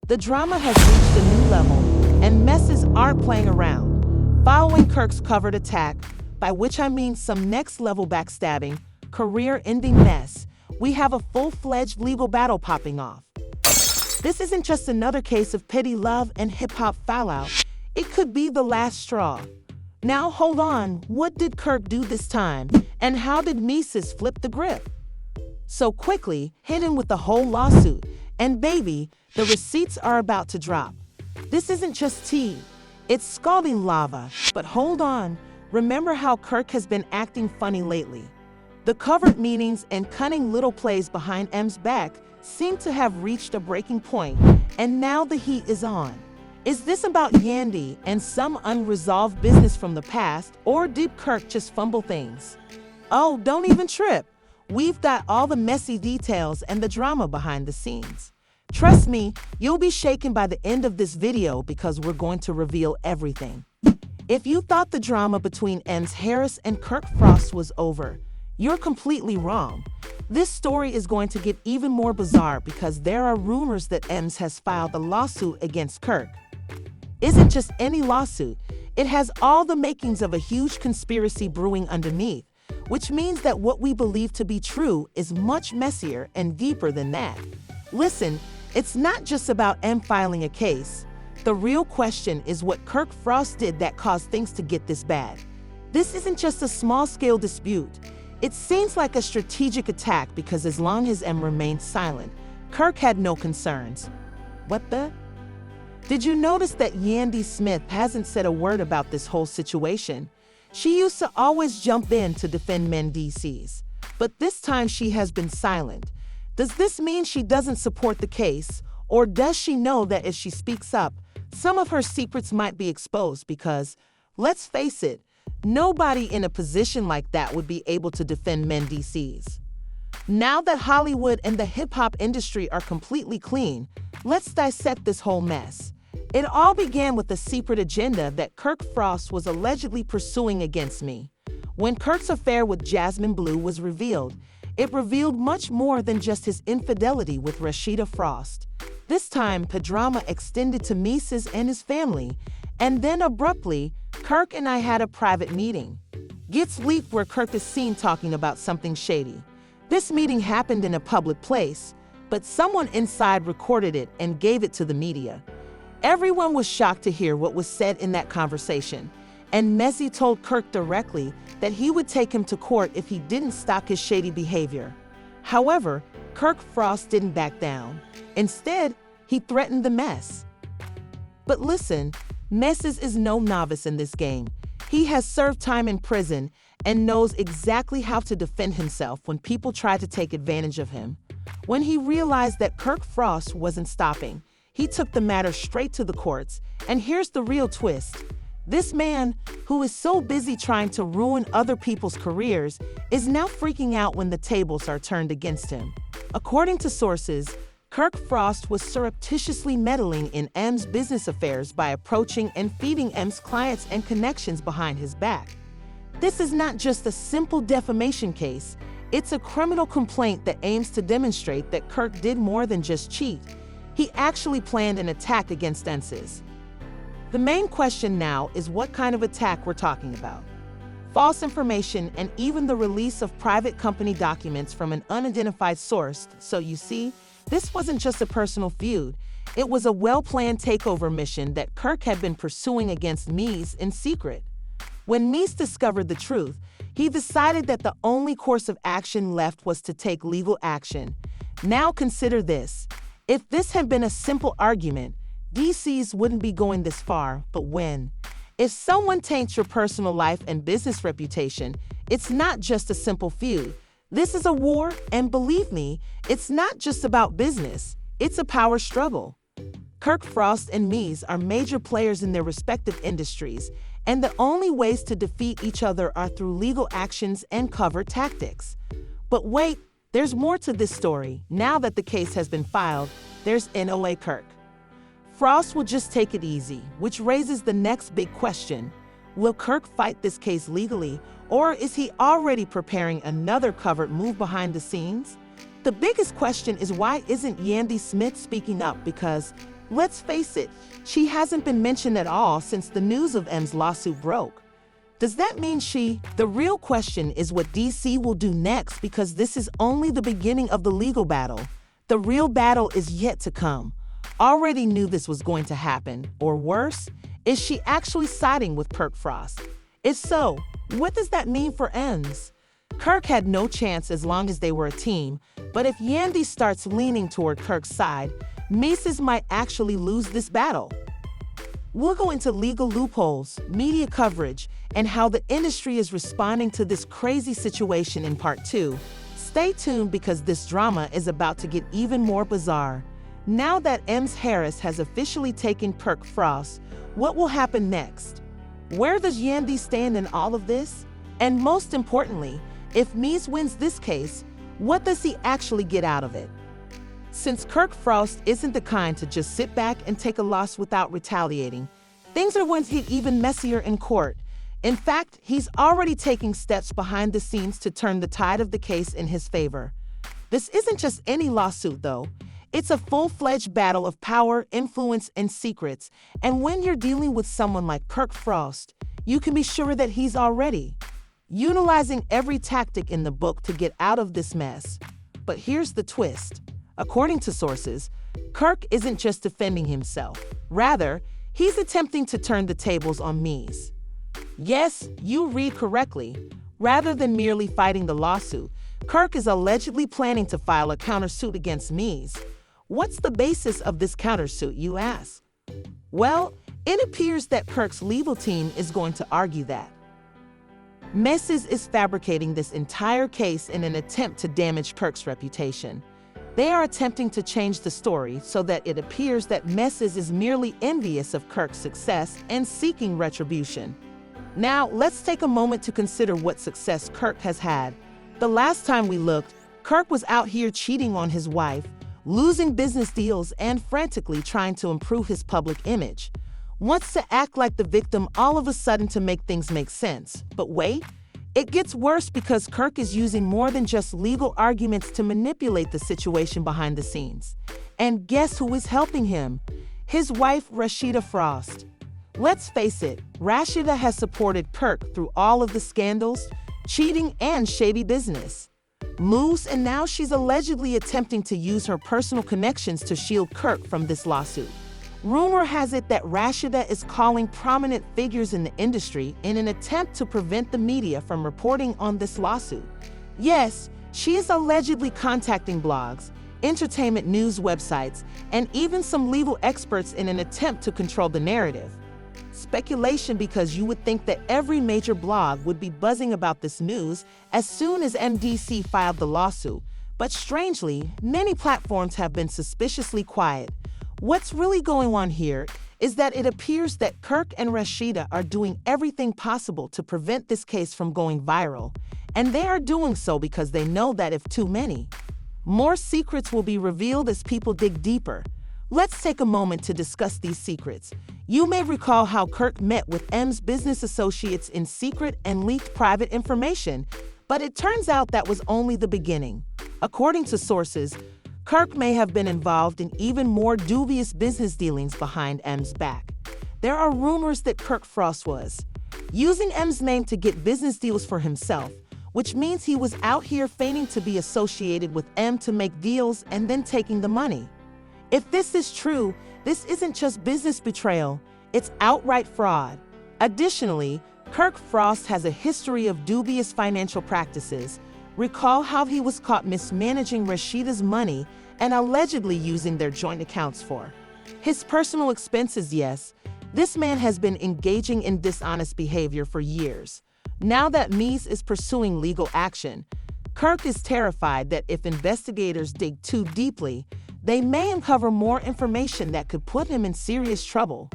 The drama has reached a new level, and messes aren't playing around. Following Kirk's covered attack, by which I mean some next-level backstabbing, career-ending mess, we have a full-fledged legal battle popping off. This isn't just another case of petty love and hip-hop fallout. It could be the last straw. Now hold on, what did Kirk do this time? And how did Mendeecees flip the grip? So quickly, hidden with the whole lawsuit. And baby, the receipts are about to drop. This isn't just tea, it's scalding lava. But hold on, remember how Kirk has been acting funny lately? The covert meetings and cunning little plays behind M's back seem to have reached a breaking point, and now the heat is on. Is this about Yandy and some unresolved business from the past, or did Kirk just fumble things? Oh, don't even trip. We've got all the messy details and the drama behind the scenes. Trust me, you'll be shaken by the end of this video because we're going to reveal everything. If you thought the drama between Ems Harris and Kirk Frost was over, you're completely wrong. This story is going to get even more bizarre because there are rumors that Ems has filed a lawsuit against Kirk. Isn't just any lawsuit, it has all the makings of a huge conspiracy brewing underneath, which means that what we believe to be true is much messier and deeper than that. Listen, it's not just about Em filing a case. The real question is what Kirk Frost did that caused things to get this bad. This isn't just a small-scale dispute. It seems like a strategic attack because as long as Em remained silent, Kirk had no concerns. What the? Did you notice that Yandy Smith hasn't said a word about this whole situation? She used to always jump in to defend Mendeecees, but this time she has been silent. Does this mean she doesn't support the case, or does she know that if she speaks up, some of her secrets might be exposed because, let's face it, nobody in a position like that would be able to defend Mendeecees. Now that Hollywood and the hip-hop industry are completely clean, let's dissect this whole mess. It all began with a secret agenda that Kirk Frost was allegedly pursuing against me. When Kirk's affair with Jasmine Blue was revealed, it revealed much more than just his infidelity with Rashida Frost. This time, the drama extended to Mendeecees and his family, and then abruptly, Kirk and I had a private meeting. Gets leaked where Kirk is seen talking about something shady. This meeting happened in a public place, but someone inside recorded it and gave it to the media. Everyone was shocked to hear what was said in that conversation, and Mendeecees told Kirk directly that he would take him to court if he didn't stop his shady behavior. However, Kirk Frost didn't back down. Instead, he threatened the mess. But listen, Mendeecees is no novice in this game. He has served time in prison and knows exactly how to defend himself when people try to take advantage of him. When he realized that Kirk Frost wasn't stopping, he took the matter straight to the courts, and here's the real twist. This man, who is so busy trying to ruin other people's careers, is now freaking out when the tables are turned against him. According to sources, Kirk Frost was surreptitiously meddling in M's business affairs by approaching and feeding M's clients and connections behind his back. This is not just a simple defamation case, it's a criminal complaint that aims to demonstrate that Kirk did more than just cheat. He actually planned an attack against Mendeecees. The main question now is what kind of attack we're talking about. False information and even the release of private company documents from an unidentified source. So you see, this wasn't just a personal feud. It was a well-planned takeover mission that Kirk had been pursuing against Mendeecees in secret. When Mendeecees discovered the truth, he decided that the only course of action left was to take legal action. Now consider this. If this had been a simple argument, Mendeecees wouldn't be going this far, but when? If someone taints your personal life and business reputation, it's not just a simple feud. This is a war, and believe me, it's not just about business, it's a power struggle. Kirk Frost and Mendeecees are major players in their respective industries, and the only ways to defeat each other are through legal actions and covert tactics. But wait, there's more to this story. Now that the case has been filed, there's NOA Kirk. Frost will just take it easy, which raises the next big question. Will Kirk fight this case legally, or is he already preparing another covert move behind the scenes? The biggest question is why isn't Yandy Smith speaking up, because Let's face it, she hasn't been mentioned at all since the news of M's lawsuit broke. Does that mean The real question is what DC will do next, because this is only the beginning of the legal battle. The real battle is yet to come. Already knew this was going to happen, or worse, is she actually siding with Kirk Frost? If so, what does that mean for Ems? Kirk had no chance as long as they were a team, but if Yandy starts leaning toward Kirk's side, Misdeecees might actually lose this battle. We'll go into legal loopholes, media coverage, and how the industry is responding to this crazy situation in part 2. Stay tuned, because this drama is about to get even more bizarre. Now that Ems Harris has officially taken Kirk Frost, what will happen next? Where does Yandy stand in all of this? And most importantly, if Mies wins this case, what does he actually get out of it? Since Kirk Frost isn't the kind to just sit back and take a loss without retaliating, things are going to get even messier in court. In fact, he's already taking steps behind the scenes to turn the tide of the case in his favor. This isn't just any lawsuit, though. It's a full-fledged battle of power, influence, and secrets. And when you're dealing with someone like Kirk Frost, you can be sure that he's already utilizing every tactic in the book to get out of this mess. But here's the twist. According to sources, Kirk isn't just defending himself. Rather, he's attempting to turn the tables on Mies. Yes, you read correctly. Rather than merely fighting the lawsuit, Kirk is allegedly planning to file a countersuit against Mies. What's the basis of this countersuit, you ask? Well, it appears that Kirk's legal team is going to argue that Mendeecees is fabricating this entire case in an attempt to damage Kirk's reputation. They are attempting to change the story so that it appears that Mendeecees is merely envious of Kirk's success and seeking retribution. Now, let's take a moment to consider what success Kirk has had. The last time we looked, Kirk was out here cheating on his wife, losing business deals, and frantically trying to improve his public image. Wants to act like the victim all of a sudden to make things make sense. But wait, it gets worse, because Kirk is using more than just legal arguments to manipulate the situation behind the scenes. And guess who is helping him? His wife, Rashida Frost. Let's face it, Rashida has supported Kirk through all of the scandals, cheating, and shady business moves, and now she's allegedly attempting to use her personal connections to shield Kirk from this lawsuit. Rumor has it that Rashida is calling prominent figures in the industry in an attempt to prevent the media from reporting on this lawsuit. Yes, she is allegedly contacting blogs, entertainment news websites, and even some legal experts in an attempt to control the narrative. Speculation, because you would think that every major blog would be buzzing about this news as soon as MDC filed the lawsuit, but strangely, many platforms have been suspiciously quiet. What's really going on here is that it appears that Kirk and Rashida are doing everything possible to prevent this case from going viral, and they are doing so because they know that if too many, more secrets will be revealed as people dig deeper. Let's take a moment to discuss these secrets. You may recall how Kirk met with M's business associates in secret and leaked private information, but it turns out that was only the beginning. According to sources, Kirk may have been involved in even more dubious business dealings behind M's back. There are rumors that Kirk Frost was using M's name to get business deals for himself, which means he was out here feigning to be associated with M to make deals and then taking the money. If this is true, this isn't just business betrayal, it's outright fraud. Additionally, Kirk Frost has a history of dubious financial practices. Recall how he was caught mismanaging Rashida's money and allegedly using their joint accounts for his personal expenses. Yes, this man has been engaging in dishonest behavior for years. Now that Mies is pursuing legal action, Kirk is terrified that if investigators dig too deeply, they may uncover more information that could put him in serious trouble.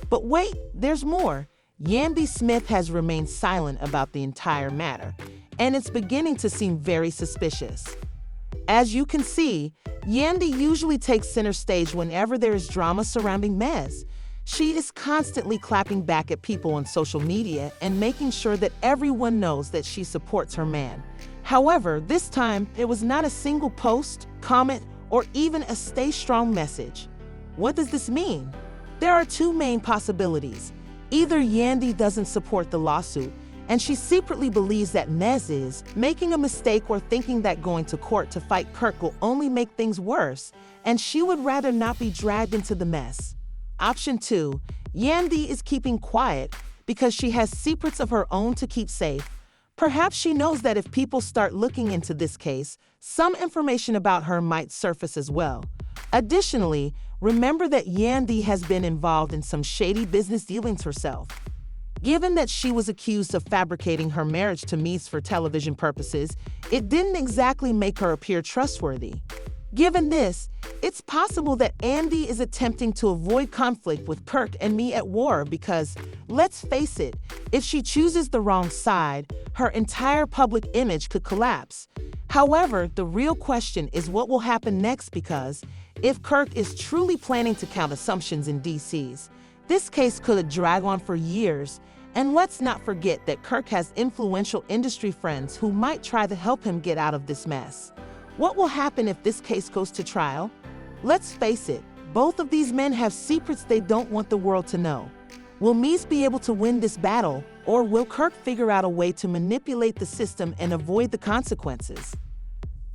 But wait, there's more. Yandy Smith has remained silent about the entire matter, and it's beginning to seem very suspicious. As you can see, Yandy usually takes center stage whenever there is drama surrounding Mez. She is constantly clapping back at people on social media and making sure that everyone knows that she supports her man. However, this time, there was not a single post, comment, or even a stay strong message. What does this mean? There are two main possibilities. Either Yandy doesn't support the lawsuit, and she secretly believes that Mez is making a mistake or thinking that going to court to fight Kirk will only make things worse, and she would rather not be dragged into the mess. Option 2, Yandy is keeping quiet because she has secrets of her own to keep safe. Perhaps she knows that if people start looking into this case, some information about her might surface as well. Additionally, remember that Yandy has been involved in some shady business dealings herself. Given that she was accused of fabricating her marriage to Mies for television purposes, it didn't exactly make her appear trustworthy. Given this, it's possible that Andy is attempting to avoid conflict with Kirk and me at war because, let's face it, if she chooses the wrong side, her entire public image could collapse. However, the real question is what will happen next because, if Kirk is truly planning to count assumptions in DCs, this case could drag on for years. And let's not forget that Kirk has influential industry friends who might try to help him get out of this mess. What will happen if this case goes to trial? Let's face it, both of these men have secrets they don't want the world to know. Will Mies be able to win this battle, or will Kirk figure out a way to manipulate the system and avoid the consequences?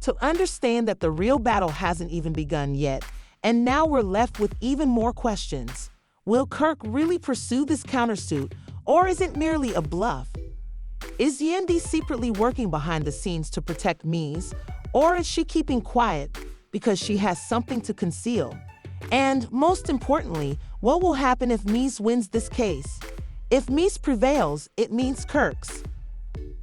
To understand that the real battle hasn't even begun yet, and now we're left with even more questions. Will Kirk really pursue this countersuit, or is it merely a bluff? Is Yandy secretly working behind the scenes to protect Mies, or is she keeping quiet because she has something to conceal? And most importantly, what will happen if Mies wins this case? If Mies prevails, it means Kirk's.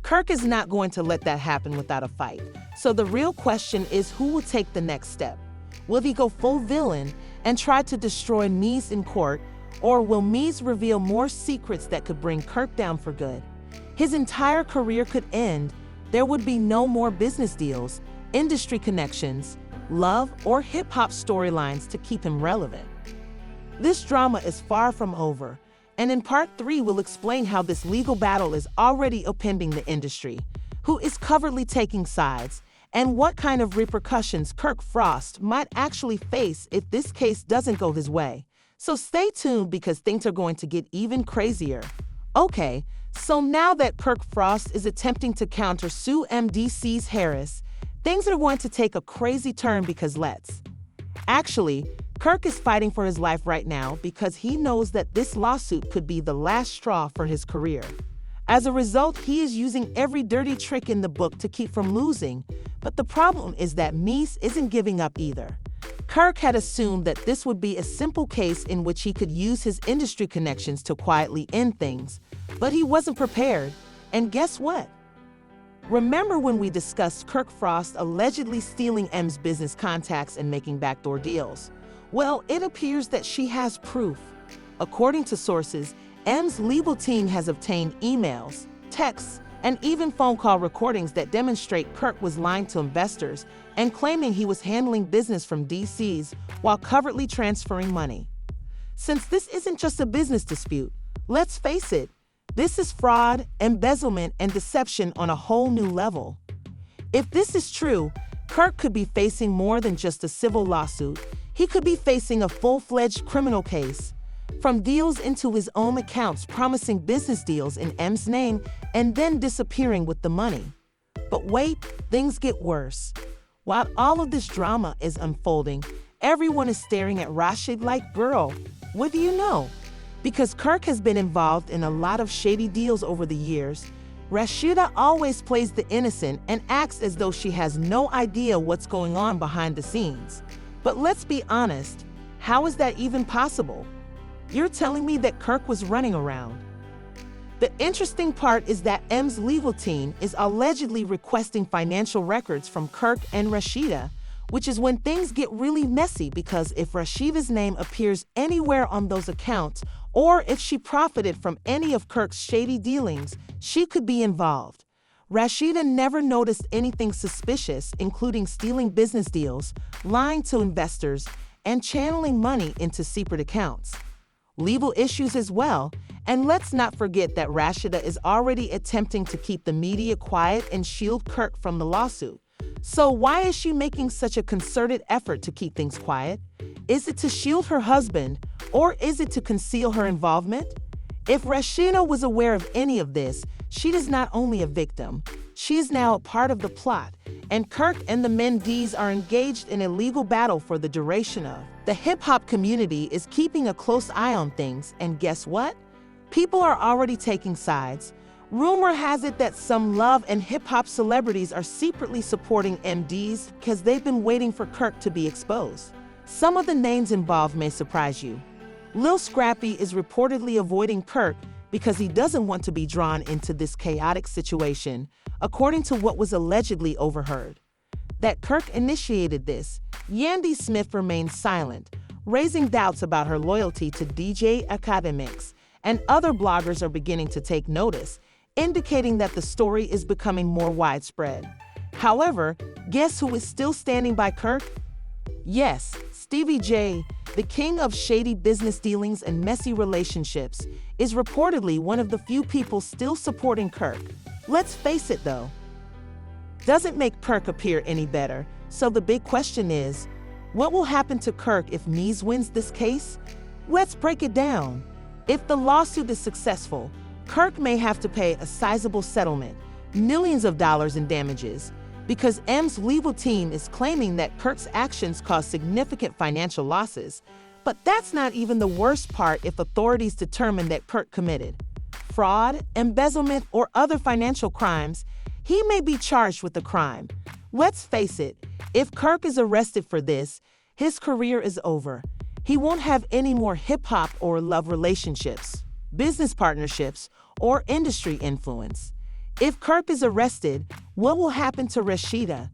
Kirk is not going to let that happen without a fight. So the real question is who will take the next step? Will he go full villain and try to destroy Mies in court, or will Mies reveal more secrets that could bring Kirk down for good? His entire career could end. There would be no more business deals, industry connections, love, or hip-hop storylines to keep him relevant. This drama is far from over, and in part 3 we'll explain how this legal battle is already upending the industry, who is covertly taking sides, and what kind of repercussions Kirk Frost might actually face if this case doesn't go his way. So stay tuned because things are going to get even crazier. Okay, so now that Kirk Frost is attempting to countersue Mendeecees Harris, things are going to take a crazy turn because Actually, Kirk is fighting for his life right now because he knows that this lawsuit could be the last straw for his career. As a result, he is using every dirty trick in the book to keep from losing, but the problem is that Mies isn't giving up either. Kirk had assumed that this would be a simple case in which he could use his industry connections to quietly end things, but he wasn't prepared, and guess what? Remember when we discussed Kirk Frost allegedly stealing M's business contacts and making backdoor deals? Well, it appears that she has proof. According to sources, M's legal team has obtained emails, texts, and even phone call recordings that demonstrate Kirk was lying to investors and claiming he was handling business from DCs while covertly transferring money. Since this isn't just a business dispute, let's face it, this is fraud, embezzlement, and deception on a whole new level. If this is true, Kirk could be facing more than just a civil lawsuit. He could be facing a full-fledged criminal case. From deals into his own accounts promising business deals in M's name and then disappearing with the money. But wait, things get worse. While all of this drama is unfolding, everyone is staring at Rashid like, girl, what do you know? Because Kirk has been involved in a lot of shady deals over the years, Rashida always plays the innocent and acts as though she has no idea what's going on behind the scenes. But let's be honest, how is that even possible? You're telling me that Kirk was running around. The interesting part is that M's legal team is allegedly requesting financial records from Kirk and Rashida, which is when things get really messy because if Rashida's name appears anywhere on those accounts, or if she profited from any of Kirk's shady dealings, she could be involved. Rashida never noticed anything suspicious, including stealing business deals, lying to investors, and channeling money into secret accounts. Legal issues as well, and let's not forget that Rashida is already attempting to keep the media quiet and shield Kirk from the lawsuit. So why is she making such a concerted effort to keep things quiet? Is it to shield her husband, or is it to conceal her involvement? If Rashida was aware of any of this, she is not only a victim, she is now a part of the plot, and Kirk and the Mendeecees are engaged in a legal battle for the duration of. The hip-hop community is keeping a close eye on things, and guess what? People are already taking sides. Rumor has it that some love and hip-hop celebrities are secretly supporting MDs because they've been waiting for Kirk to be exposed. Some of the names involved may surprise you. Lil Scrappy is reportedly avoiding Kirk because he doesn't want to be drawn into this chaotic situation, according to what was allegedly overheard. That Kirk initiated this, Yandy Smith remains silent, raising doubts about her loyalty to DJ Academics, and other bloggers are beginning to take notice, indicating that the story is becoming more widespread. However, guess who is still standing by Kirk? Yes, Stevie J, the king of shady business dealings and messy relationships, is reportedly one of the few people still supporting Kirk. Let's face it though, doesn't make Kirk appear any better, so the big question is, what will happen to Kirk if Mies wins this case? Let's break it down. If the lawsuit is successful, Kirk may have to pay a sizable settlement, millions of dollars in damages, because M's legal team is claiming that Kirk's actions caused significant financial losses. But that's not even the worst part if authorities determine that Kirk committed fraud, embezzlement, or other financial crimes. He may be charged with the crime. Let's face it, if Kirk is arrested for this, his career is over. He won't have any more hip-hop or love relationships, business partnerships, or industry influence. If Kirk is arrested, what will happen to Rashida?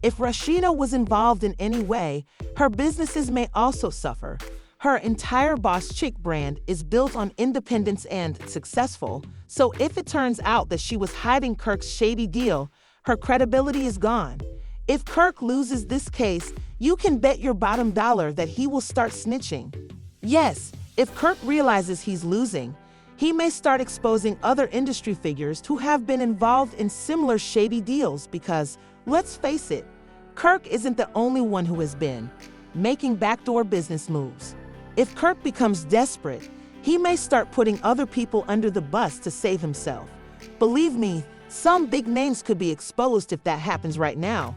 If Rashida was involved in any way, her businesses may also suffer. Her entire Boss Chick brand is built on independence and successful, so if it turns out that she was hiding Kirk's shady deal, her credibility is gone. If Kirk loses this case, you can bet your bottom dollar that he will start snitching. Yes, if Kirk realizes he's losing, he may start exposing other industry figures who have been involved in similar shady deals because, let's face it, Kirk isn't the only one who has been making backdoor business moves. If Kirk becomes desperate, he may start putting other people under the bus to save himself. Believe me, some big names could be exposed if that happens right now.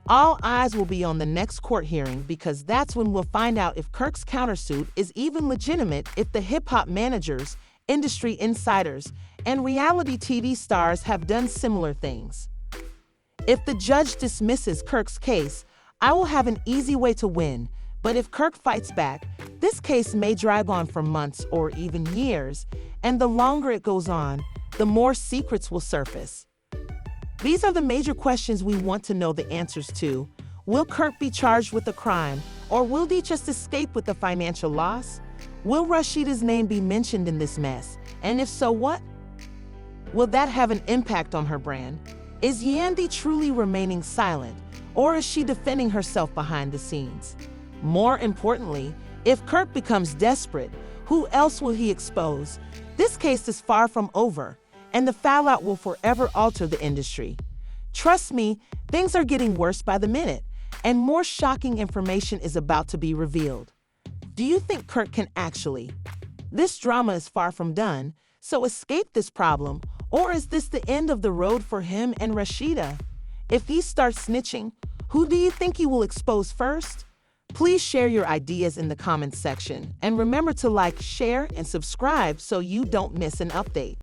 All eyes will be on the next court hearing because that's when we'll find out if Kirk's countersuit is even legitimate, if the hip-hop managers, industry insiders, and reality TV stars have done similar things. If the judge dismisses Kirk's case, I will have an easy way to win, but if Kirk fights back, this case may drag on for months or even years, and the longer it goes on, the more secrets will surface. These are the major questions we want to know the answers to. Will Kirk be charged with a crime, or will he just escape with the financial loss? Will Rashida's name be mentioned in this mess? And if so, what? Will that have an impact on her brand? Is Yandy truly remaining silent, or is she defending herself behind the scenes? More importantly, if Kirk becomes desperate, who else will he expose? This case is far from over, and the fallout will forever alter the industry. Trust me, things are getting worse by the minute, and more shocking information is about to be revealed. Do you think Kirk can actually? This drama is far from done, so escape this problem, or is this the end of the road for him and Rashida? If he starts snitching, who do you think he will expose first? Please share your ideas in the comments section, and remember to like, share, and subscribe so you don't miss an update.